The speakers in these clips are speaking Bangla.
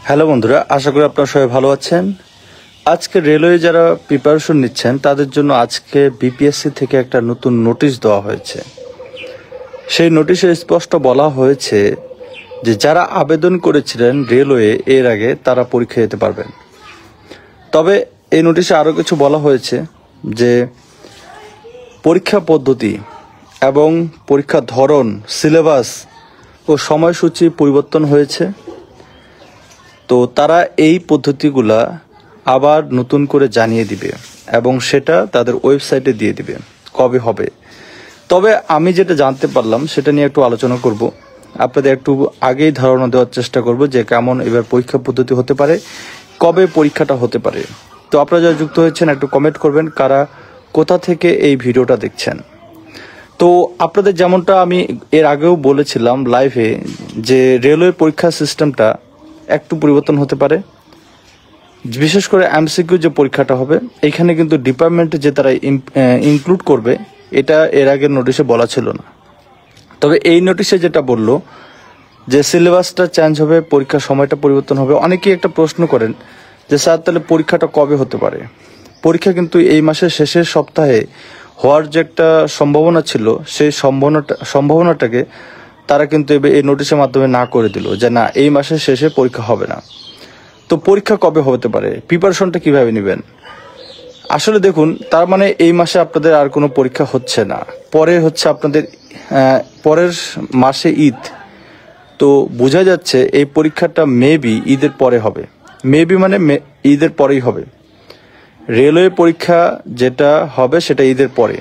হ্যালো বন্ধুরা, আশা করি আপনারা সবাই ভালো আছেন। আজকে রেলওয়ে যারা প্রিপারেশন নিচ্ছেন তাদের জন্য আজকে বিপিএসসি থেকে একটা নতুন নোটিশ দেওয়া হয়েছে। সেই নোটিশে স্পষ্ট বলা হয়েছে যে যারা আবেদন করেছিলেন রেলওয়ে এর আগে তারা পরীক্ষা দিতে পারবেন। তবে এই নোটিশে আরও কিছু বলা হয়েছে যে পরীক্ষা পদ্ধতি এবং পরীক্ষার ধরন, সিলেবাস ও সময়সূচি পরিবর্তন হয়েছে। তো তারা এই পদ্ধতিগুলা আবার নতুন করে জানিয়ে দিবে এবং সেটা তাদের ওয়েবসাইটে দিয়ে দিবে কবে হবে। তবে আমি যেটা জানতে পারলাম সেটা নিয়ে একটু আলোচনা করব, আপনাদের একটু আগেই ধারণা দেওয়ার চেষ্টা করব যে কেমন এবার পরীক্ষা পদ্ধতি হতে পারে, কবে পরীক্ষাটা হতে পারে। তো আপনারা যারা যুক্ত হয়েছেন একটু কমেন্ট করবেন কারা কোথা থেকে এই ভিডিওটা দেখছেন। তো আপনাদের যেমনটা আমি এর আগেও বলেছিলাম লাইভে যে রেলওয়ে পরীক্ষা সিস্টেমটা একটু পরিবর্তন হতে পারে, বিশেষ করে এমসিকিউ যে পরীক্ষাটা হবে এখানে কিন্তু ডিপার্টমেন্টে যে তারা ইনক্লুড করবে এটা এর আগের নোটিশে বলা ছিল না। তবে এই নোটিশে যেটা বললো যে সিলেবাসটা চেঞ্জ হবে, পরীক্ষার সময়টা পরিবর্তন হবে। অনেকেই একটা প্রশ্ন করেন যে স্যার তাহলে পরীক্ষাটা কবে হতে পারে। পরীক্ষা কিন্তু এই মাসের শেষের সপ্তাহে হওয়ার যে একটা সম্ভাবনা ছিল সেই সম্ভাবনাটাকে তারা কিন্তু এই নোটিশের মাধ্যমে না করে দিল যে না, এই মাসের শেষে পরীক্ষা হবে না। তো পরীক্ষা কবে হতে পারে, প্রিপারেশনটা কিভাবে নেবেন? আসলে দেখুন, তার মানে এই মাসে আপনাদের আর কোনো পরীক্ষা হচ্ছে না, পরে হচ্ছে আপনাদের পরের মাসে ঈদ। তো বোঝা যাচ্ছে এই পরীক্ষাটা মেবি ঈদের পরে হবে, মেবি মানে ঈদের পরেই হবে। রেলওয়ে পরীক্ষা যেটা হবে সেটা ঈদের পরে।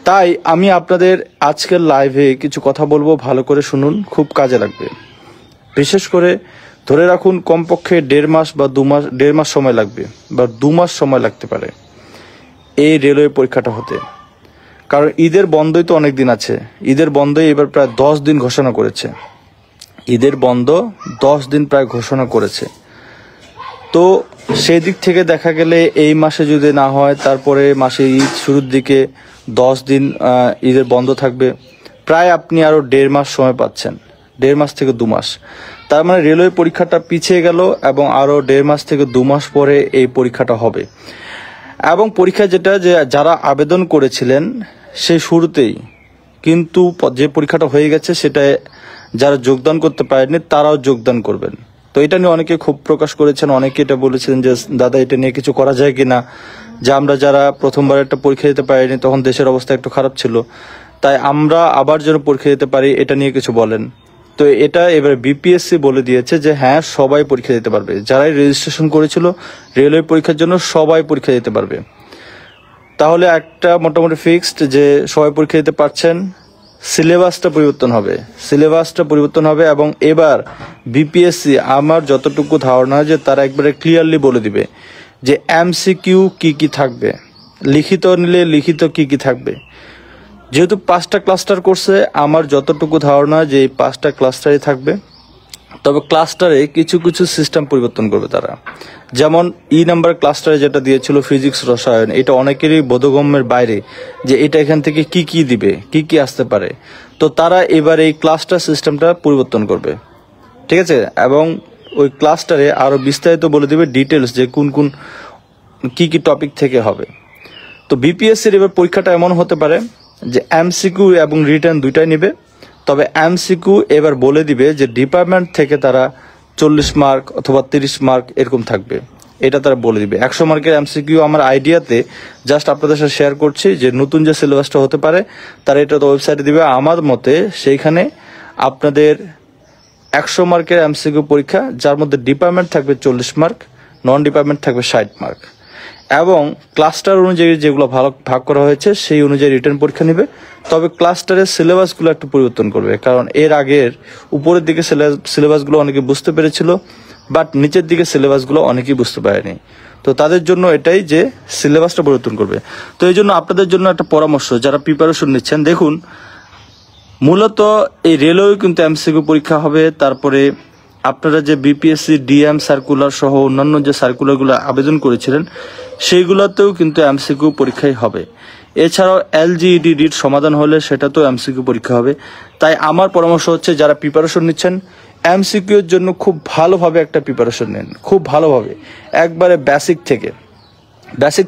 তাই আমি আপনাদের আজকের লাইভে কিছু কথা বলবো, ভালো করে শুনুন, খুব কাজে লাগবে। বিশেষ করে ধরে রাখুন কমপক্ষে 1.5 মাস বা 2 মাস সময় লাগবে বা 2 মাস সময় লাগতে পারে এই রেলওয়ে পরীক্ষাটা হতে। কারণ ঈদের বন্ধই তো অনেক দিন আছে, ঈদের বন্ধই এবার প্রায় 10 দিন ঘোষণা করেছে, ঈদের বন্ধ 10 দিন প্রায় ঘোষণা করেছে। তো সেই দিক থেকে দেখা গেলে এই মাসে যদি না হয় তারপরে মাসে ঈদ শুরুর দিকে 10 দিন ঈদের বন্ধ থাকবে, প্রায় আপনি আরও 1.5 মাস সময় পাচ্ছেন, 1.5 মাস থেকে 2 মাস। তার মানে রেলওয়ে পরীক্ষাটা পিছিয়ে গেল এবং আরও 1.5 মাস থেকে 2 মাস পরে এই পরীক্ষাটা হবে। এবং পরীক্ষা যেটা যে যারা আবেদন করেছিলেন সেই শুরুতেই কিন্তু যে পরীক্ষাটা হয়ে গেছে সেটা যারা যোগদান করতে পারেনি তারাও যোগদান করবেন। তো এটা নিয়ে অনেকে ক্ষোভ প্রকাশ করেছেন, অনেকে এটা বলেছেন যে দাদা এটা নিয়ে কিছু করা যায় কিনা, যে আমরা যারা প্রথমবার একটা পরীক্ষা দিতে পারিনি তখন দেশের অবস্থা একটু খারাপ ছিল, তাই আমরা আবার যেন পরীক্ষা দিতে পারি এটা নিয়ে কিছু বলেন। তো এটা এবার বিপিএসসি বলে দিয়েছে যে হ্যাঁ সবাই পরীক্ষা দিতে পারবে, যারাই রেজিস্ট্রেশন করেছিল রেলওয়ে পরীক্ষার জন্য সবাই পরীক্ষা দিতে পারবে। তাহলে একটা মোটামুটি ফিক্সড যে সবাই পরীক্ষা দিতে পারছেন। সিলেবাসটা পরিবর্তন হবে এবং এবার বিপিএসসি আমার যতটুকু ধারণা যে তারা একবারে ক্লিয়ারলি বলে দিবে যে এমসিকিউ কি থাকবে, লিখিত নিলে লিখিত কি থাকবে। যেহেতু 5টা ক্লাস্টার করছে, আমার যতটুকু ধারণা যে এই 5টা ক্লাস্টারই থাকবে। তবে ক্লাস্টারে কিছু কিছু সিস্টেম পরিবর্তন করবে তারা। যেমন নাম্বার ক্লাস্টারে যেটা দিয়েছিল ফিজিক্স রসায়ন, এটা অনেকেরই বোধগম্যের বাইরে যে এটা এখান থেকে কি দিবে, কি আসতে পারে। তো তারা এবার এই ক্লাস্টার সিস্টেমটা পরিবর্তন করবে, ঠিক আছে। এবং ওই ক্লাস্টারে আরো বিস্তারিত বলে দিবে ডিটেলস যে কোন কি টপিক থেকে হবে। তো বিপিএসসির এবার পরীক্ষাটা এমন হতে পারে যে এমসিকিউ এবং রিটার্ন দুইটাই নেবে। তবে এমসিকিউ এবার বলে দিবে যে ডিপার্টমেন্ট থেকে তারা 40 মার্ক অথবা 30 মার্ক এরকম থাকবে, এটা তারা বলে দিবে। 100 মার্কের এমসিকিউ আমার আইডিয়াতে জাস্ট আপনাদের সাথে শেয়ার করছি যে নতুন যে সিলেবাসটা হতে পারে তারা এটা তো ওয়েবসাইটে দিবে। আমার মতে সেইখানে আপনাদের 100 মার্কের এমসিকিউ পরীক্ষা, যার মধ্যে ডিপার্টমেন্ট থাকবে 40 মার্ক, নন ডিপার্টমেন্ট থাকবে 60 মার্ক এবং ক্লাস্টার অনুযায়ী যেগুলো ভাগ করা হয়েছে সেই অনুযায়ী রিটার্ন পরীক্ষা নেবে। তবে ক্লাস্টারের সিলেবাসগুলো একটু পরিবর্তন করবে, কারণ এর আগের উপরের দিকে সিলেবাসগুলো অনেকে বুঝতে পেরেছিল, বাট নিচের দিকে সিলেবাসগুলো অনেকেই বুঝতে পারেনি। তো তাদের জন্য এটাই যে সিলেবাসটা পরিবর্তন করবে। তো এই জন্য আপনাদের জন্য একটা পরামর্শ, যারা প্রিপারেশন নিচ্ছেন, দেখুন মূলত এই রেলওয়ে কিন্তু এমসিকিউ পরীক্ষা হবে। তারপরে আপনারা যে বিপিএসসি ডিএম সার্কুলার সহ অন্যান্য যে সার্কুলারগুলো আবেদন করেছিলেন সেইগুলোতেও কিন্তু এমসিকিউ পরীক্ষাই হবে। এছাড়াও এলজিইডির সমাধান হলে সেটা তো এমসিকিউ পরীক্ষা হবে। তাই আমার পরামর্শ হচ্ছে যারা প্রিপারেশন নিচ্ছেন এমসিকিউ এর জন্য খুব ভালোভাবে একটা প্রিপারেশন নেন, খুব ভালোভাবে, একবারে বেসিক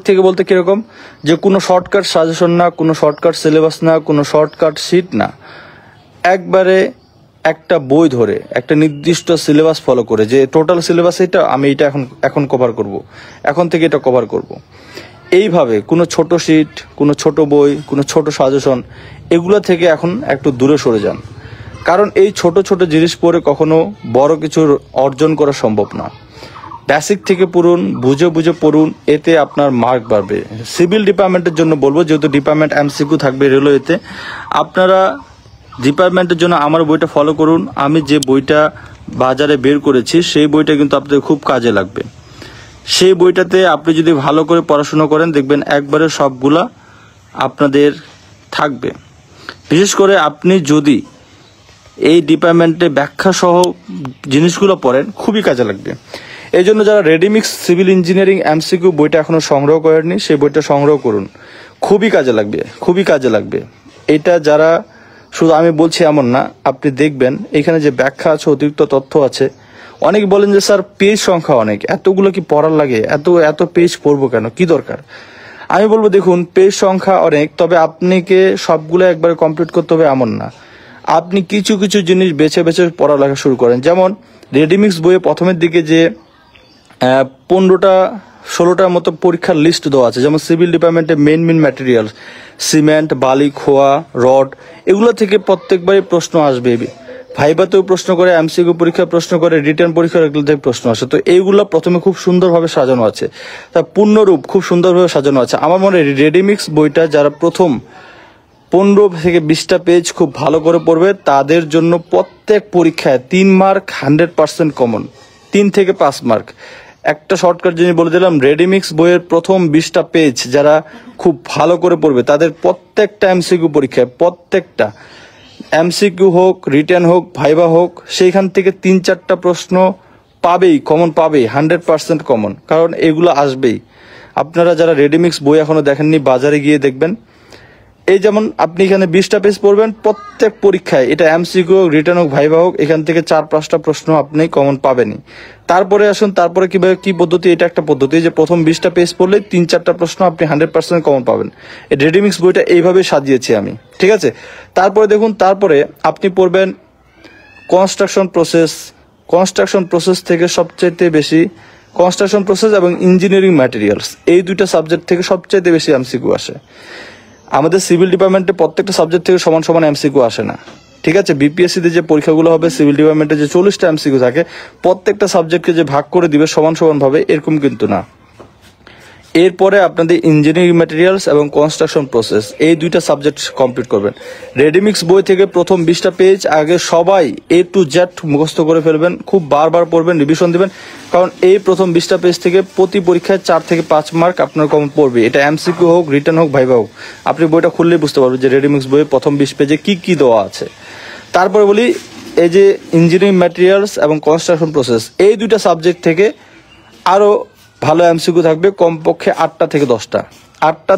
থেকে বলতে কিরকম, যে কোনো শর্টকাট সাজেশন না, কোনো শর্টকাট সিলেবাস না, কোনো শর্টকাট শিট না, একবারে একটা বই ধরে একটা নির্দিষ্ট সিলেবাস ফলো করে, যে টোটাল সিলেবাস এটা আমি এটা এখন কভার করব, এখন থেকে এটা কভার করব। এইভাবে কোনো ছোট শিট, কোনো ছোট বই, কোনো ছোট সাজেশন, এগুলো থেকে এখন একটু দূরে সরে যান। কারণ এই ছোট ছোট জিনিস পড়ে কখনো বড় কিছু অর্জন করা সম্ভব না। বেসিক থেকে পড়ুন, বুঝে বুঝে পড়ুন, এতে আপনার মার্ক বাড়বে। সিভিল ডিপার্টমেন্টের জন্য বলবো, যেহেতু ডিপার্টমেন্ট এমসিকিউ থাকবে রেলওয়েতে, আপনারা ডিপার্টমেন্টের জন্য আমার বইটা ফলো করুন। আমি যে বইটা বাজারে বের করেছি সেই বইটা কিন্তু আপনাদের খুব কাজে লাগবে। সেই বইটাতে আপনি যদি ভালো করে পড়াশোনা করেন দেখবেন একবারে সবগুলা আপনাদের থাকবে। বিশেষ করে আপনি যদি এই ডিপার্টমেন্টে ব্যাখ্যা সহ জিনিসগুলো পড়েন খুবই কাজে লাগবে। এই জন্য যারা রেডিমিক্স সিভিল ইঞ্জিনিয়ারিং এমসিকিউ বইটা এখনো সংগ্রহ করেননি সেই বইটা সংগ্রহ করুন, খুবই কাজে লাগবে, খুবই কাজে লাগবে। এটা যারা, শুধু আমি বলছি এমন না, আপনি দেখবেন এখানে যে ব্যাখ্যা আছে, অতিরিক্ত তথ্য আছে। অনেকে বলেন যে স্যার পেজ সংখ্যা অনেক, এতগুলো কি পড়ার লাগে, এত পেজ পড়বো কেন, কি দরকার? আমি বলবো দেখুন, পেজ সংখ্যা অনেক, তবে আপনাকে সবগুলো একবারে কমপ্লিট করতে হবে এমন না। আপনি কিছু কিছু জিনিস বেছে বেছে পড়ালেখা শুরু করেন। যেমন রেডিমিক্স বইয়ে প্রথমের দিকে যে 15টা-16টার মতো পরীক্ষার লিস্ট দেওয়া আছে, যেমন সিভিল ডিপার্টমেন্টে মেন ম্যাটেরিয়াল সিমেন্ট, বালি, খোয়া, রড, এগুলো থেকে প্রত্যেকবারই প্রশ্ন আসবে। ভাইবাতেও প্রশ্ন করে, এমসিকিউ পরীক্ষায় প্রশ্ন করে, রিটার্ন পরীক্ষার এগুলো থেকে প্রশ্ন আসে। তো এইগুলো প্রথমে খুব সুন্দরভাবে সাজানো আছে, তার পূর্ণরূপ খুব সুন্দরভাবে সাজানো আছে। আমার মনে হয় রেডিমিক্স বইটা যারা প্রথম 15 থেকে 20টা পেজ খুব ভালো করে পড়বে, তাদের জন্য প্রত্যেক পরীক্ষায় 3 মার্ক 100% কমন, 3 থেকে 5 মার্ক। একটা শর্টকাট জিনিস বলে দিলাম, রেডিমিক্স বইয়ের প্রথম 20টা পেজ যারা খুব ভালো করে পড়বে তাদের প্রত্যেকটা এমসিকিউ পরীক্ষায়, প্রত্যেকটা এমসিকিউ হোক, রিটার্ন হোক, ভাইবা হোক, সেইখান থেকে 3-4টা প্রশ্ন পাবেই, কমন পাবেই, 100% কমন, কারণ এগুলো আসবেই। আপনারা যারা রেডিমিক্স বই এখনো দেখেননি বাজারে গিয়ে দেখবেন। এই যেমন আপনি এখানে 20টা পেজ পড়বেন, প্রত্যেক পরীক্ষায় এটা এমসিকিউ হোক, রিটার্ন হোক, ভাইবা হোক, এখান থেকে 4-5টা প্রশ্ন আপনি কমন পাবেনই। তারপরে আসুন, তারপরে কিভাবে কি পদ্ধতি, এটা একটা পদ্ধতি যে প্রথম 20টা পেজ পড়লে 3-4টা প্রশ্ন আপনি 100% কমন পাবেন। এই রেডিমিক্স বইটা এইভাবে সাজিয়েছি আমি, ঠিক আছে? তারপরে দেখুন, তারপরে আপনি পড়বেন কনস্ট্রাকশন প্রসেস থেকে সবচাইতে বেশি, কনস্ট্রাকশন প্রসেস এবং ইঞ্জিনিয়ারিং ম্যাটেরিয়ালস, এই দুইটা সাবজেক্ট থেকে সবচাইতে বেশি এমসিকিউ আসে। আমাদের সিভিল ডিপার্টমেন্টে প্রত্যেকটা সাবজেক্ট থেকে সমান সমান এমসিকিউ আসে না, ঠিক আছে? বিপিএসসিতে যে পরীক্ষাগুলো হবে, সিভিল ডিপার্টমেন্টে যে 40টা এমসিকিউ থাকে, প্রত্যেকটা সাবজেক্টকে যে ভাগ করে দিবে সমান সমান ভাবে, এরকম কিন্তু না। এরপরে আপনাদের ইঞ্জিনিয়ারিং ম্যাটেরিয়ালস এবং কনস্ট্রাকশন প্রসেস, এই দুইটা সাবজেক্ট কমপ্লিট করবেন। রেডিমিক্স বই থেকে প্রথম 20টা পেজ আগে সবাই A to Z মুখস্থ করে ফেলবেন, খুব বারবার পড়বেন, রিভিশন দিবেন, কারণ এই প্রথম 20টা পেজ থেকে প্রতি পরীক্ষায় 4 থেকে 5 মার্ক আপনার কমন পড়বে। এটা এমসিকিউ হোক, রিটার্ন হোক, ভাইবা হোক, আপনি বইটা খুললেই বুঝতে পারবেন যে রেডিমিক্স বইয়ে প্রথম 20 পেজে কি কি দেওয়া আছে। তারপরে বলি, এই যে ইঞ্জিনিয়ারিং ম্যাটেরিয়ালস এবং কনস্ট্রাকশন প্রসেস, এই দুইটা সাবজেক্ট থেকে আরো ভালো এমসিকিউ থাকবে, কমপক্ষে 8টা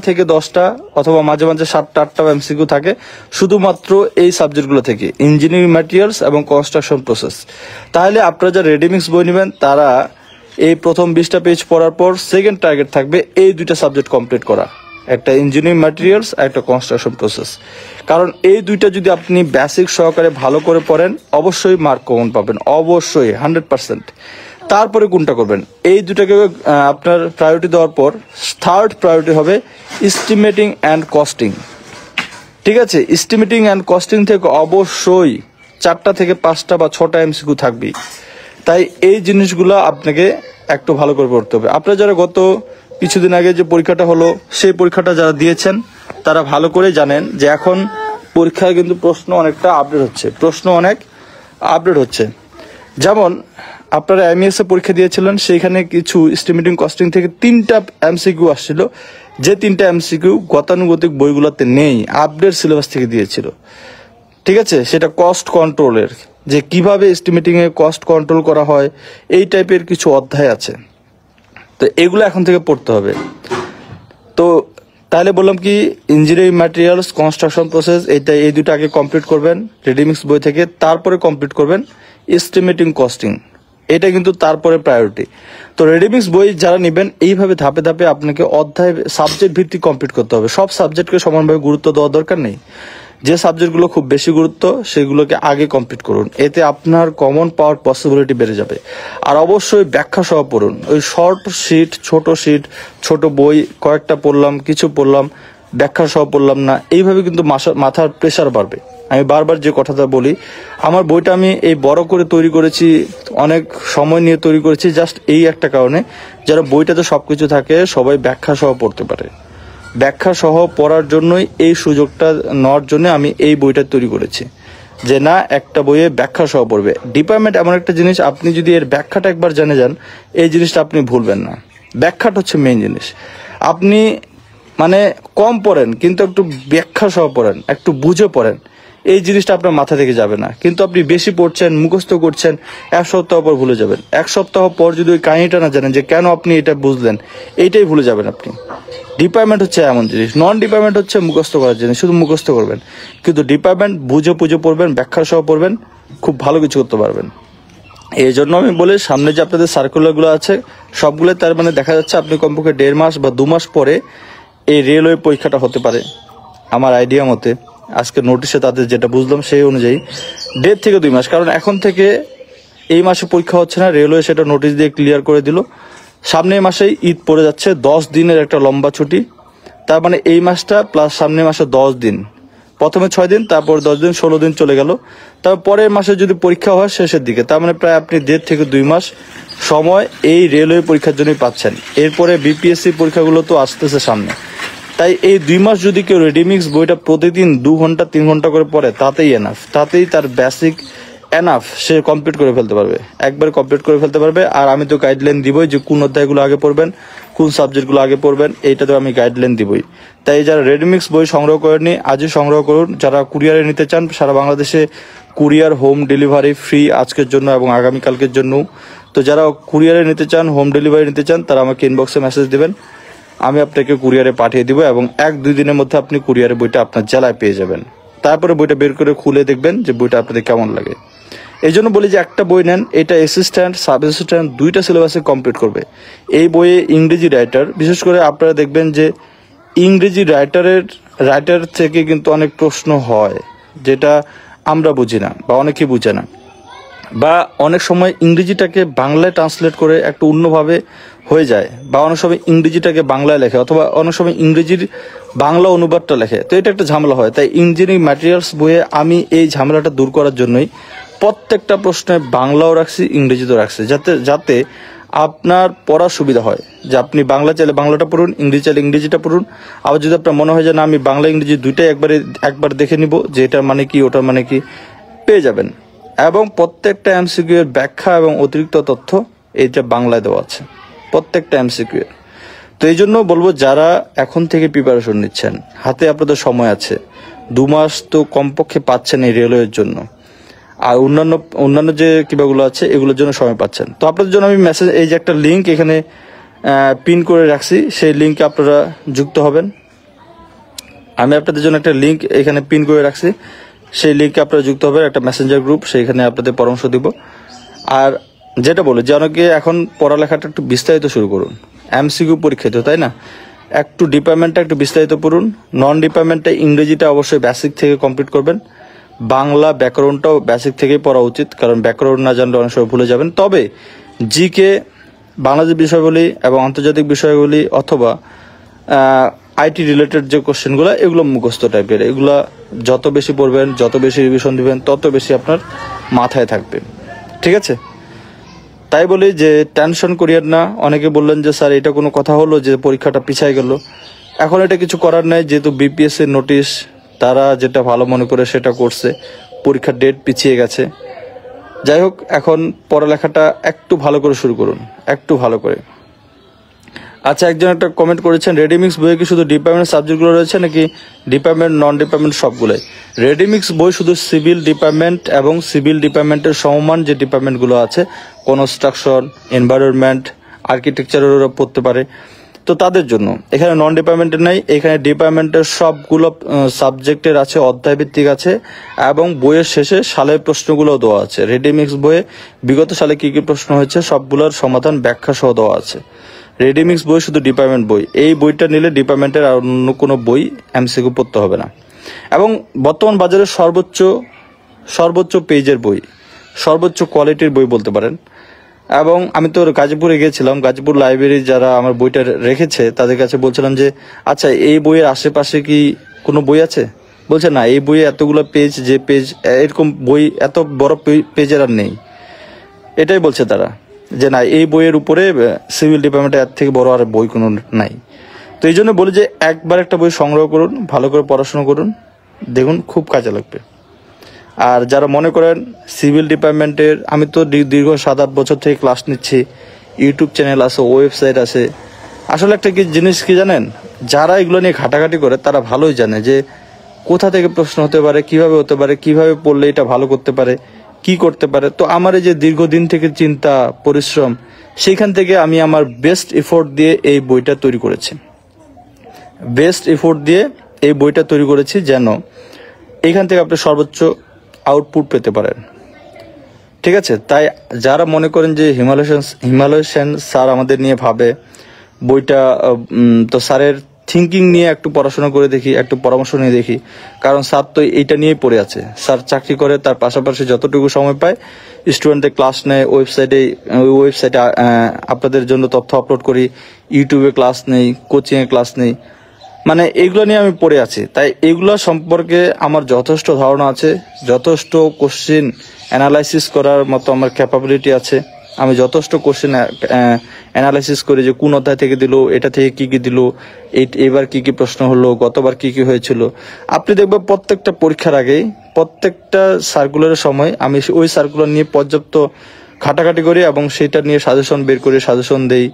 থেকে 10টা অথবা মাঝে মাঝে 7টা-8টা এমসিকিউ থাকে শুধুমাত্র এই সাবজেক্টগুলো থেকে, ইঞ্জিনিয়ারিং ম্যাটেরিয়ালস এবং কনস্ট্রাকশন প্রসেস। তাহলে আপনারা যারা রেডিমিক্স বই নেবেন তারা এই প্রথম 20টা পেজ পড়ার পর সেকেন্ড টার্গেট থাকবে এই দুইটা সাবজেক্ট কমপ্লিট করা, একটা ইঞ্জিনিয়ারিং ম্যাটেরিয়ালস আর একটা কনস্ট্রাকশন প্রসেস। কারণ এই দুইটা যদি আপনি বেসিক সহকারে ভালো করে পড়েন অবশ্যই মার্ক কমন পাবেন, অবশ্যই 100%। তারপরে কোনটা করবেন, এই দুটাকে আপনার প্রায়োরিটি দেওয়ার পর থার্ড প্রায়োরিটি হবে এস্টিমেটিং অ্যান্ড কস্টিং, ঠিক আছে? এস্টিমেটিং অ্যান্ড কস্টিং থেকে অবশ্যই 4টা থেকে 5টা বা 6টা এমসিকিউ থাকবেই। তাই এই জিনিসগুলো আপনাকে একটু ভালো করে পড়তে হবে। আপনারা যারা গত কিছুদিন আগে যে পরীক্ষাটা হলো, সেই পরীক্ষাটা যারা দিয়েছেন তারা ভালো করে জানেন যে এখন পরীক্ষায় কিন্তু প্রশ্ন অনেকটা আপডেট হচ্ছে। যেমন আপনারা এমইএস এ পরীক্ষা দিয়েছিলেন, সেইখানে কিছু এস্টিমেটিং কস্টিং থেকে 3টা এমসিকিউ আসছিল, যে 3টা এমসিকিউ গতানুগতিক বইগুলোতে নেই, আপডেট সিলেবাস থেকে দিয়েছিল, ঠিক আছে? সেটা কস্ট কন্ট্রোলের, যে কিভাবে এস্টিমেটিং এ কস্ট কন্ট্রোল করা হয়, এই টাইপের কিছু অধ্যায় আছে। তো এগুলো এখন থেকে পড়তে হবে। তো তাহলে বললাম কি, ইঞ্জিনিয়ারিং ম্যাটেরিয়ালস, কনস্ট্রাকশন প্রসেস, এই দুটো আগে কমপ্লিট করবেন রেডিমিক্স বই থেকে, তারপরে কমপ্লিট করবেন এস্টিমেটিং কস্টিং। এটা কিন্তু তারপরে প্রায়োরিটি। তো রেডিমিক্স বই যারা নেবেন, এইভাবে ধাপে ধাপে আপনাকে অধ্যায় সাবজেক্ট ভিত্তিক কমপ্লিট করতে হবে। সব সাবজেক্টকে সমানভাবে গুরুত্ব দেওয়ার দরকার নেই। যে সাবজেক্টগুলো খুব বেশি গুরুত্ব সেগুলোকে আগে কমপ্লিট করুন, এতে আপনার কমন পাওয়ার পসিবিলিটি বেড়ে যাবে। আর অবশ্যই ব্যাখ্যা সহ পড়ুন। ওই শর্ট শিট, ছোট বই কয়েকটা পড়লাম, কিছু পড়লাম, ব্যাখ্যা সহ পড়লাম না, এইভাবে কিন্তু মাথার প্রেশার বাড়বে। আমি বারবার যে কথাটা বলি, আমার বইটা আমি এই বড় করে তৈরি করেছি, অনেক সময় নিয়ে তৈরি করেছি, জাস্ট এই একটা কারণে, যারা বইটাতে সবকিছু থাকে সবাই ব্যাখ্যা সহ পড়তে পারে। ব্যাখ্যা সহ পড়ার জন্যই এই সুযোগটা নেওয়ার জন্য আমি এই বইটা তৈরি করেছি, যে না, একটা বইয়ে ব্যাখ্যা সহ পড়বে। ডিপার্টমেন্ট এমন একটা জিনিস, আপনি যদি এর ব্যাখ্যাটা একবার জেনে যান, এই জিনিসটা আপনি ভুলবেন না। ব্যাখ্যাটা হচ্ছে মেইন জিনিস। আপনি মানে কম পড়েন কিন্তু একটু ব্যাখ্যা সহ পড়েন, একটু বুঝে পড়েন, এই জিনিসটা আপনার মাথা থেকে যাবে না। কিন্তু আপনি বেশি পড়ছেন, মুখস্থ করছেন, এক সপ্তাহ পর ভুলে যাবেন। এক সপ্তাহ পর যদি ওই কাহিনীটা না জানেন যে কেন আপনি এটা বুঝলেন, এইটাই ভুলে যাবেন আপনি। ডিপার্টমেন্ট হচ্ছে এমন জিনিস, নন ডিপার্টমেন্ট হচ্ছে মুখস্থ করার জিনিস, শুধু মুখস্থ করবেন। কিন্তু ডিপার্টমেন্ট বুঝে পড়বেন, ব্যাখ্যা সহ পড়বেন, খুব ভালো কিছু করতে পারবেন। এই জন্য আমি বলি, সামনে যে আপনাদের সার্কুলারগুলো আছে সবগুলো, তার মানে দেখা যাচ্ছে আপনি কমপক্ষে 1.5 মাস বা 2 মাস পরে এই রেলওয়ে পরীক্ষাটা হতে পারে আমার আইডিয়া মতে। আজকে নোটিশে তাদের যেটা বুঝলাম সেই অনুযায়ী 1.5 থেকে 2 মাস। কারণ এখন থেকে এই মাসে পরীক্ষা হচ্ছে না, রেলওয়ে সেটা নোটিশ দিয়ে ক্লিয়ার করে দিল। সামনের মাসেই ঈদ পড়ে যাচ্ছে, 10 দিনের একটা লম্বা ছুটি। তার মানে এই মাসটা প্লাস সামনের মাসে 10 দিন, প্রথমে 6 দিন, তারপর 10 দিন, 16 দিন চলে গেল। তারপর পরের মাসে যদি পরীক্ষা হয় শেষের দিকে, তার মানে প্রায় আপনি 1.5 থেকে 2 মাস সময় এই রেলওয়ে পরীক্ষার জন্যই পাচ্ছেন। এরপরে বিপিএসসি পরীক্ষাগুলো তো আসতেছে সামনে। তাই এই 2 মাস যদি কেউ রেডিমিক্স বইটা প্রতিদিন 2 ঘন্টা 3 ঘন্টা করে পড়ে, তাতেই এনাফ, তাতেই তার বেসিক এনাফ, সে কমপ্লিট করে ফেলতে পারবে, একবার কমপ্লিট করে ফেলতে পারবে। আর আমি তো গাইডলাইন দিবই যে কোন অধ্যায়গুলো আগে পড়বেন, কোন সাবজেক্টগুলো আগে পড়বেন, এইটা তো আমি গাইডলাইন দিবই। তাই যারা রেডিমিক্স বই সংগ্রহ করেননি, আজই সংগ্রহ করুন। যারা কুরিয়ারে নিতে চান, সারা বাংলাদেশে কুরিয়ার হোম ডেলিভারি ফ্রি আজকের জন্য এবং আগামীকালকের জন্য। তো যারা কুরিয়ারে নিতে চান, হোম ডেলিভারি নিতে চান, তারা আমাকে ইনবক্সে মেসেজ দেবেন, আমি আপনাকে কুরিয়ারে পাঠিয়ে দিব এবং 1-2 দিনের মধ্যে আপনি কুরিয়ারে বইটা আপনার জেলায় পেয়ে যাবেন। তারপরে বইটা বের করে খুলে দেখবেন যে বইটা আপনাদের কেমন লাগে। এই জন্য বলি যে একটা বই নেন, এটা অ্যাসিস্ট্যান্ট, সাব অ্যাসিস্ট্যান্ট 2টা সিলেবাসে কমপ্লিট করবে। এই বইয়ে ইংরেজি রাইটার, বিশেষ করে আপনারা দেখবেন যে ইংরেজি রাইটার থেকে কিন্তু অনেক প্রশ্ন হয় যেটা আমরা বুঝি না বা অনেকেই বুঝে না, বা অনেক সময় ইংরেজিটাকে বাংলায় ট্রান্সলেট করে একটু অন্যভাবে হয়ে যায়, বা অনেক সময় ইংরেজিটাকে বাংলায় লেখে, অথবা অনেক সময় ইংরেজির বাংলা অনুবাদটা লেখে। তো এটা একটা ঝামেলা হয়। তাই ইঞ্জিনিয়ারিং ম্যাটেরিয়ালস বইয়ে আমি এই ঝামেলাটা দূর করার জন্যই প্রত্যেকটা প্রশ্নে বাংলাও রাখছি, ইংরেজিতেও রাখছি, যাতে আপনার পড়ার সুবিধা হয়। যে আপনি বাংলা চাইলে বাংলাটা পড়ুন, ইংরেজি চাইলে ইংরেজিটা পড়ুন। আবার যদি আপনার মনে হয় যে না, আমি বাংলা ইংরেজি দুইটাই একবার দেখে নিব যে এটার মানে কি ওটার মানে কি, পেয়ে যাবেন। এবং প্রত্যেকটা এমসিকিউ এর ব্যাখ্যা এবং অতিরিক্ত তথ্য এইটা বাংলায় দেওয়া আছে, প্রত্যেকটা এমসিকিউ এর। তো এই জন্য বলবো, যারা এখন থেকে প্রিপারেশন নিচ্ছেন, হাতে আপনাদের সময় আছে, 2 মাস তো কমপক্ষে পাচ্ছেন এই রেলওয়ের জন্য। আর অন্যান্য যে কিবাগুলো আছে এগুলোর জন্য সময় পাচ্ছেন। তো আপনাদের জন্য আমি মেসেজ, এই যে একটা লিঙ্ক এখানে পিন করে রাখছি, সেই লিঙ্কে আপনারা যুক্ত হবেন। আমি আপনাদের জন্য একটা লিঙ্ক এখানে পিন করে রাখছি, সেই লিঙ্কে আপনারা যুক্ত হবেন, একটা মেসেঞ্জার গ্রুপ, সেইখানে আপনাদের পরামর্শ দিব। আর যেটা বলে যে অনেকে এখন পড়ালেখাটা একটু বিস্তারিত শুরু করুন, এমসিকিউ পরীক্ষা তো, তাই না? একটু ডিপার্টমেন্টটা একটু বিস্তারিত পড়ুন। নন ডিপার্টমেন্টে ইংরেজিটা অবশ্যই বেসিক থেকে কমপ্লিট করবেন। বাংলা ব্যাকরণটাও বেসিক থেকেই পড়া উচিত, কারণ ব্যাকরণ না জানলে অনেক সময় ভুলে যাবেন। তবে জিকে, বাংলাদেশ বিষয়গুলি এবং আন্তর্জাতিক বিষয়গুলি, অথবা আইটি রিলেটেড যে কোশ্চেনগুলো, এগুলো মুখস্থ টাইপের, এগুলো যত বেশি পড়বেন, যত বেশি রিভিশন দিবেন, তত বেশি আপনার মাথায় থাকবে। ঠিক আছে? তাই বলি যে টেনশন করিয়েন না। অনেকে বললেন যে স্যার এটা কোনো কথা হলো যে পরীক্ষাটা পিছায় গেল। এখন এটা কিছু করার নাই, যেহেতু বিপিএসসির নোটিশ, তারা যেটা ভালো মনে করে সেটা করছে, পরীক্ষার ডেট পিছিয়ে গেছে। যাই হোক, এখন পড়ালেখাটা একটু ভালো করে শুরু করুন, একটু ভালো করে। আচ্ছা, একজন একটা কমেন্ট করেছেন, রেডিমিক্স বইয়ে কি শুধু ডিপার্টমেন্ট সাবজেক্টগুলো রয়েছে নাকি ডিপার্টমেন্ট নন ডিপার্টমেন্ট সবগুলোই? রেডিমিক্স বই শুধু সিভিল ডিপার্টমেন্ট এবং সিভিল ডিপার্টমেন্টের সমমান যে ডিপার্টমেন্টগুলো আছে, কনস্ট্রাকশন, এনভায়রনমেন্ট, আর্কিটেকচারেরও পড়তে পারে, তো তাদের জন্য এখানে নন ডিপার্টমেন্টের নাই, এখানে ডিপার্টমেন্টের সবগুলো সাবজেক্টের আছে, অধ্যায় ভিত্তিক আছে এবং বইয়ের শেষে সালের প্রশ্নগুলো দেওয়া আছে। রেডিমিক্স বইয়ে বিগত সালে কি কি প্রশ্ন হয়েছে সবগুলোর সমাধান ব্যাখ্যা সহ দেওয়া আছে। রেডিমিক্স বই শুধু ডিপার্টমেন্ট বই, এই বইটা নিলে ডিপার্টমেন্টের আর অন্য কোনো বই এমসিকিউ পড়তে হবে না। এবং বর্তমান বাজারে সর্বোচ্চ পেজের বই, সর্বোচ্চ কোয়ালিটির বই বলতে পারেন। এবং আমি তো গাজীপুরে গিয়েছিলাম, গাজীপুর লাইব্রেরি যারা আমার বইটা রেখেছে তাদের কাছে বলছিলাম যে আচ্ছা এই বইয়ের আশেপাশে কি কোনো বই আছে? বলছে না, এই বইয়ে এতগুলো পেজ, যে পেজ এরকম বই এত বড় পেজের আর নেই। এটাই বলছে তারা যে না, এই বইয়ের উপরে সিভিল ডিপার্টমেন্টে এর থেকে বড় আর বই কোনো নাই। তো এই জন্য বলি যে একবার একটা বই সংগ্রহ করুন, ভালো করে পড়াশোনা করুন, দেখুন খুব কাজে লাগবে। আর যারা মনে করেন সিভিল ডিপার্টমেন্টের, আমি তো দীর্ঘ 7-8 বছর থেকে ক্লাস নিচ্ছি, ইউটিউব চ্যানেল আছে, ওয়েবসাইট আছে। আসলে একটা কি জিনিস কি জানেন, যারা এগুলো নিয়ে ঘাটাঘাটি করে তারা ভালোই জানে যে কোথা থেকে প্রশ্ন হতে পারে, কিভাবে হতে পারে, কিভাবে পড়লে এটা ভালো করতে পারে, কি করতে পারে। তো আমার এই যে দীর্ঘদিন থেকে চিন্তা পরিশ্রম, সেইখান থেকে আমি আমার বেস্ট এফোর্ট দিয়ে এই বইটা তৈরি করেছি, যেন এইখান থেকে আপনি সর্বোচ্চ আউটপুট পেতে পারেন। ঠিক আছে, তাই যারা মনে করেন যে হিমালয় সেন স্যার আমাদের নিয়ে ভাবে বইটা, তো স্যারের থিঙ্কিং নিয়ে একটু পড়াশোনা করে দেখি, একটু পরামর্শ নিয়ে দেখি। কারণ স্যার তো এইটা নিয়েই পড়ে আছে, স্যার চাকরি করে, তার পাশাপাশি যতটুকু সময় পায় স্টুডেন্টদের ক্লাস নেয়, ওয়েবসাইটে আপনাদের জন্য তথ্য আপলোড করি, ইউটিউবে ক্লাস নেই, কোচিংয়ে ক্লাস নেই, মানে এগুলো নিয়ে আমি পড়ে আছি। তাই এগুলো সম্পর্কে আমার যথেষ্ট ধারণা আছে, যথেষ্ট কোশ্চেন অ্যানালাইসিস করার মতো আমার ক্যাপাবিলিটি আছে। আমি যথেষ্ট কোশ্চেন অ্যানালাইসিস করি যে কোন অধ্যায় থেকে দিল, এটা থেকে কি কি দিল, এবার কি কি প্রশ্ন হলো, গতবার কি কি হয়েছিল। আপনি দেখবেন প্রত্যেকটা পরীক্ষার আগেই, প্রত্যেকটা সার্কুলারের সময় আমি ওই সার্কুলার নিয়ে পর্যাপ্ত ঘাটাঘাটি করি এবং সেটা নিয়ে সাজেশন বের করে সাজেশন দেই।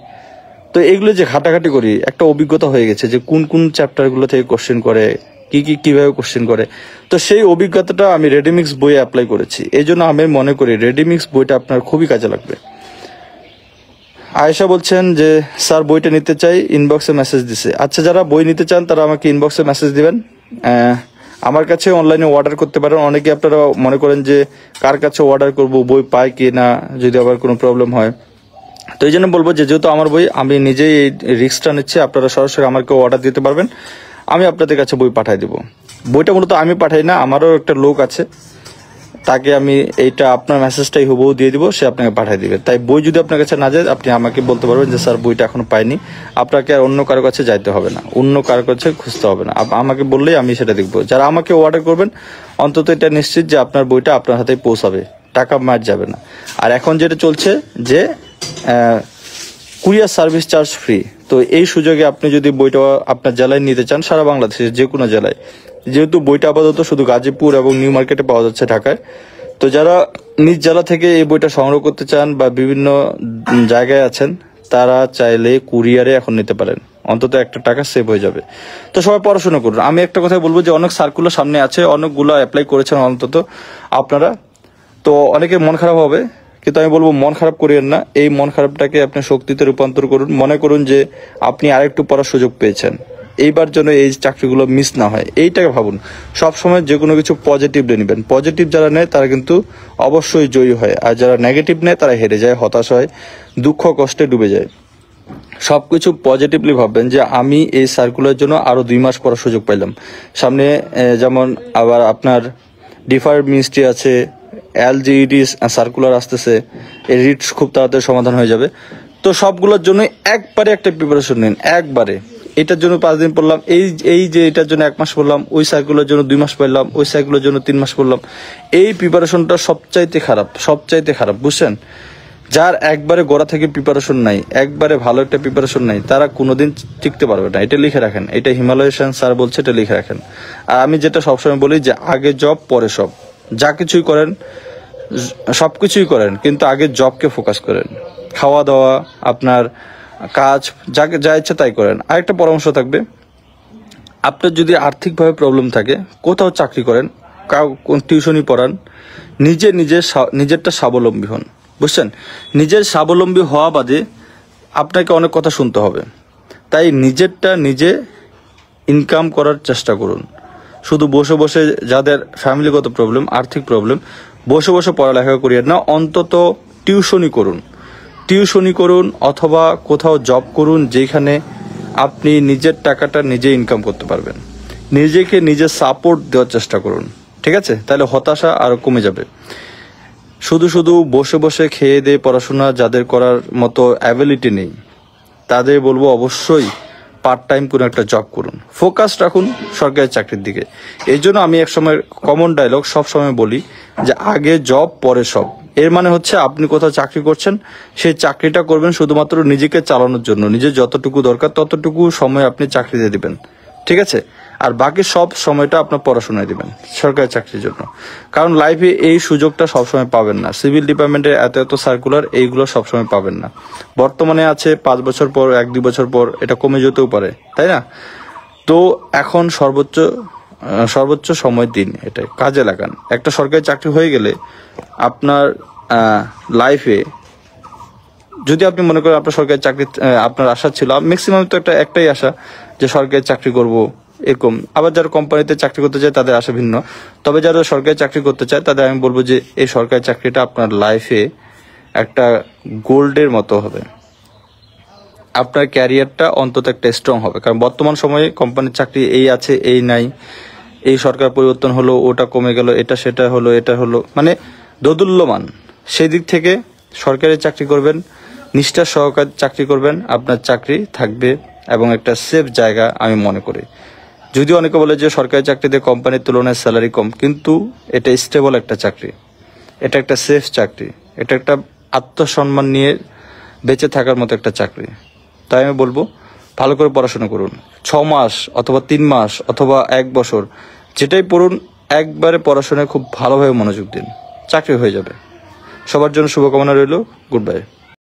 তো এগুলো যে ঘাটাঘাটি করি, একটা অভিজ্ঞতা হয়ে গেছে যে কোন কোন চ্যাপ্টারগুলো থেকে কোশ্চেন করে, কিভাবে কোশ্চেন করে। তো সেই অভিজ্ঞতাটা আমি রেডিমিক্স বইয়ে অ্যাপ্লাই করেছি। এই জন্য আমি মনে করি রেডিমিক্স বইটা আপনার খুবই কাজে লাগবে। আয়েশা বলছেন যে স্যার বইটা নিতে চাই, ইনবক্সে মেসেজ দিছে। আচ্ছা, যারা বই নিতে চান তারা আমাকে ইনবক্সে মেসেজ দিবেন। আমার কাছে অনলাইনে অর্ডার করতে পারেন। অনেকে আপনারা মনে করেন যে কার কাছে অর্ডার করব, বই পাই কি না, যদি আবার কোনো প্রবলেম হয়। তো এই জন্য বলবো যে যেহেতু আমার বই, আমি নিজেই এই রিস্কটা নিচ্ছি, আপনারা সরাসরি আমাকে অর্ডার দিতে পারবেন, আমি আপনাদের কাছে বই পাঠিয়ে দেবো। বইটা মূলত আমি পাঠাই না, আমারও একটা লোক আছে, তাকে আমি এইটা আপনার মেসেজটাই হুবহু দিয়ে দিব, সে আপনাকে পাঠিয়ে দিবে। তাই বই যদি আপনার কাছে না যায়, আপনি আমাকে বলতে পারবেন যে স্যার বইটা এখনো পাইনি। আপনাকে আর অন্য কারো কাছে যাইতে হবে না, অন্য কারো কাছে খুঁজতে হবে না, আমাকে বললেই আমি সেটা দেখবো। যারা আমাকে অর্ডার করবেন অন্তত এটা নিশ্চিত যে আপনার বইটা আপনার হাতে পৌঁছাবে, টাকা মার যাবে না। আর এখন যেটা চলছে যে কুরিয়ার সার্ভিস চার্জ ফ্রি। তো এই সুযোগে আপনি যদি বইটা আপনার জেলায় নিতে চান, সারা বাংলাদেশের যে কোনো জেলায়, যেহেতু বইটা আপাতত শুধু গাজীপুর এবং নিউ মার্কেটে পাওয়া যাচ্ছে ঢাকায়, তো যারা নিজ জেলা থেকে এই বইটা সংগ্রহ করতে চান বা বিভিন্ন জায়গায় আছেন, তারা চাইলে কুরিয়ারে এখন নিতে পারেন, অন্তত একটা টাকা সেভ হয়ে যাবে। তো সবাই পড়াশোনা করুন। আমি একটা কথা বলবো যে অনেক সার্কুলার সামনে আছে, অনেকগুলো অ্যাপ্লাই করেছেন অন্তত আপনারা, তো অনেকের মন খারাপ হবে, কিন্তু আমি বলবো মন খারাপ করিয়েন না, এই মন খারাপটাকে আপনি শক্তিতে রূপান্তর করুন। মনে করুন যে আপনি আরেকটু পড়ার সুযোগ পেয়েছেন, এইবার জন্য এই চাকরিগুলো মিস না হয়, এইটাকে ভাবুন। সবসময় যে কোনো কিছু পজিটিভলি নেবেন। পজিটিভ যারা নেয় তারা কিন্তু অবশ্যই জয়ী হয়, আর যারা নেগেটিভ নেয় তারা হেরে যায়, হতাশ হয়, দুঃখ কষ্টে ডুবে যায়। সবকিছু পজিটিভলি ভাববেন যে আমি এই সার্কুলার জন্য আরো 2 মাস পড়ার সুযোগ পাইলাম সামনে। যেমন আবার আপনার ডিফার্ড মিনিস্ট্রি আছে, এলজিইডি সার্কুলার আসতেছে, এই রিটস খুব তাড়াতাড়ি সমাধান হয়ে যাবে। তো সবগুলোর জন্য একবারে একটা প্রিপারেশন নিন, একবারে। এটার জন্য 5 দিন পড়লাম, এই যে এটার জন্য 1 মাস পড়লাম, ওই সার্কুলার জন্য 2 মাস পড়লাম, ওই সার্কুলার জন্য 3 মাস পড়লাম। এই প্রিপারেশনটা সবচাইতে খারাপ, বুঝছেন? যার একবারে গোড়া থেকে প্রিপারেশন নাই, একবারে ভালো একটা প্রিপারেশন নাই, তারা কোনোদিন টিকতে পারবে না। এটা লিখে রাখেন, এটা হিমালয় সেন স্যার বলছে, এটা লিখে রাখেন। আর আমি যেটা সবসময় বলি যে আগে জব পরে সব, যা কিছুই করেন সবকিছুই করেন, কিন্তু আগে জবকে ফোকাস করেন। খাওয়া দাওয়া, আপনার কাজ, যা ইচ্ছা তাই করেন। আরেকটা পরামর্শ থাকবে, আপনার যদি আর্থিকভাবে প্রবলেম থাকে, কোথাও চাকরি করেন, টিউশনি পড়ান, নিজেরটা স্বাবলম্বী হন, বুঝছেন? নিজের স্বাবলম্বী হওয়া বাদে আপনাকে অনেক কথা শুনতে হবে। তাই নিজেরটা নিজে ইনকাম করার চেষ্টা করুন। শুধু বসে বসে যাদের ফ্যামিলিগত প্রবলেম, আর্থিক প্রবলেম, বসে বসে পড়ালেখা করিয়েন না, অন্তত টিউশনি করুন অথবা কোথাও জব করুন যেখানে আপনি নিজের টাকাটা নিজে ইনকাম করতে পারবেন। নিজেকে নিজে সাপোর্ট দেওয়ার চেষ্টা করুন, ঠিক আছে? তাহলে হতাশা আরও কমে যাবে। শুধু বসে বসে খেয়ে দিয়ে পড়াশোনা যাদের করার মতো অ্যাবিলিটি নেই, তাদের বলবো অবশ্যই পার্ট টাইম কোনো একটা জব করুন, ফোকাস রাখুন সরকারি চাকরির দিকে। এই জন্য আমি একসময় কমন ডায়লগ সবসময় বলি যে আগে জব পরে সব। এর মানে হচ্ছে আপনি কোথাও চাকরি করছেন, সেই চাকরিটা করবেন শুধুমাত্র নিজেকে চালানোর জন্য, নিজের যতটুকু দরকার ততটুকু সময় আপনি চাকরিতে দিবেন, ঠিক আছে? আর বাকি সব সময়টা আপনার পড়াশোনায় দিবেন সরকারি চাকরির জন্য। কারণ লাইফে এই সুযোগটা সবসময় পাবেন না। সিভিল ডিপার্টমেন্টের এত সার্কুলার এইগুলো সবসময় পাবেন না। বর্তমানে আছে 5 বছর পর, 1-2 বছর পর এটা কমে যেতেও পারে, তাই না? তো এখন সর্বোচ্চ সময় দিন, এটা কাজে লাগান। একটা সরকারি চাকরি হয়ে গেলে আপনার লাইফে, যদি আপনি মনে করেন আপনার সরকারি চাকরি আপনার আশা ছিল, ম্যাক্সিমাম তো একটাই আশা যে সরকারি চাকরি করব এরকম। আবার যারা কোম্পানিতে চাকরি করতে চায় তাদের আশা ভিন্ন। তবে যারা সরকারি চাকরি করতে চায় তাদের আমি বলবো যে এই সরকারি চাকরিটা আপনার লাইফে একটা গোল্ডের মতো হবে। আপনার ক্যারিয়ারটা অন্তত একটা স্ট্রং হবে। কারণ বর্তমান সময়ে কোম্পানির চাকরি এই আছে এই নাই, এই সরকার পরিবর্তন হলো, ওটা কমে গেল, এটা হলো, মানে দোদুল্যমান। সেই দিক থেকে সরকারি চাকরি করবেন, নিষ্ঠার সহকারে চাকরি করবেন, আপনার চাকরি থাকবে এবং একটা সেফ জায়গা আমি মনে করি। যদিও অনেকে বলে যে সরকারি চাকরিতে কোম্পানির তুলনায় স্যালারি কম, কিন্তু এটা স্টেবল একটা চাকরি, এটা একটা সেফ চাকরি, এটা একটা আত্মসম্মান নিয়ে বেঁচে থাকার মতো একটা চাকরি। তাই আমি বলবো ভালো করে পড়াশোনা করুন। 6 মাস অথবা 3 মাস অথবা 1 বছর যেটাই পড়ুন, একবারে পড়াশোনায় খুব ভালোভাবে মনোযোগ দিন, চাকরি হয়ে যাবে। সবার জন্য শুভকামনা রইল। Good bye.